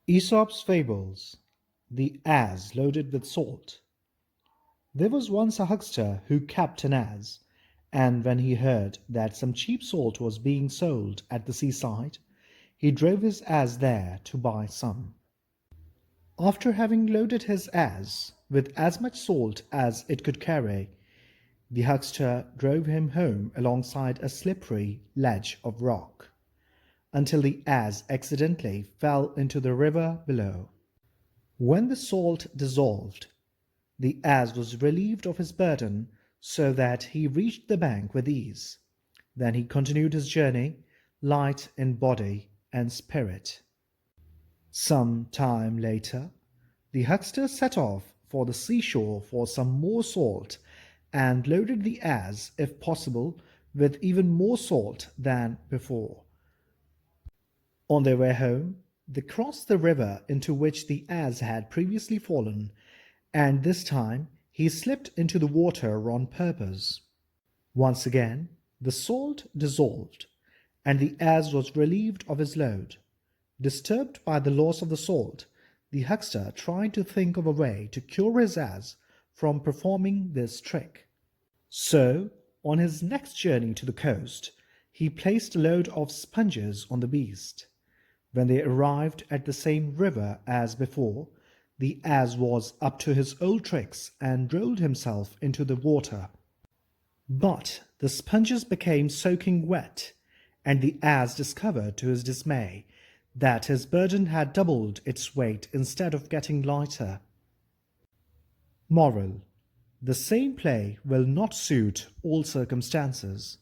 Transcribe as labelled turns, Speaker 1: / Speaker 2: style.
Speaker 1: Aesop's Fables. The Ass Loaded with Salt. There was once a huckster who kept an ass, and when he heard that some cheap salt was being sold at the seaside, he drove his ass there to buy some. After having loaded his ass with as much salt as it could carry, the huckster drove him home alongside a slippery ledge of rock, until the ass accidentally fell into the river below. When the salt dissolved, the ass was relieved of his burden so that he reached the bank with ease. Then he continued his journey, light in body and spirit. Some time later, the huckster set off for the seashore for some more salt and loaded the ass, if possible, with even more salt than before. On their way home, they crossed the river into which the ass had previously fallen, and this time he slipped into the water on purpose. Once again, the salt dissolved, and the ass was relieved of his load. Disturbed by the loss of the salt, the huckster tried to think of a way to cure his ass from performing this trick. So, on his next journey to the coast, he placed a load of sponges on the beast. When they arrived at the same river as before, the ass was up to his old tricks and rolled himself into the water. But the sponges became soaking wet, and the ass discovered to his dismay that his burden had doubled its weight instead of getting lighter. Moral: the same play will not suit all circumstances.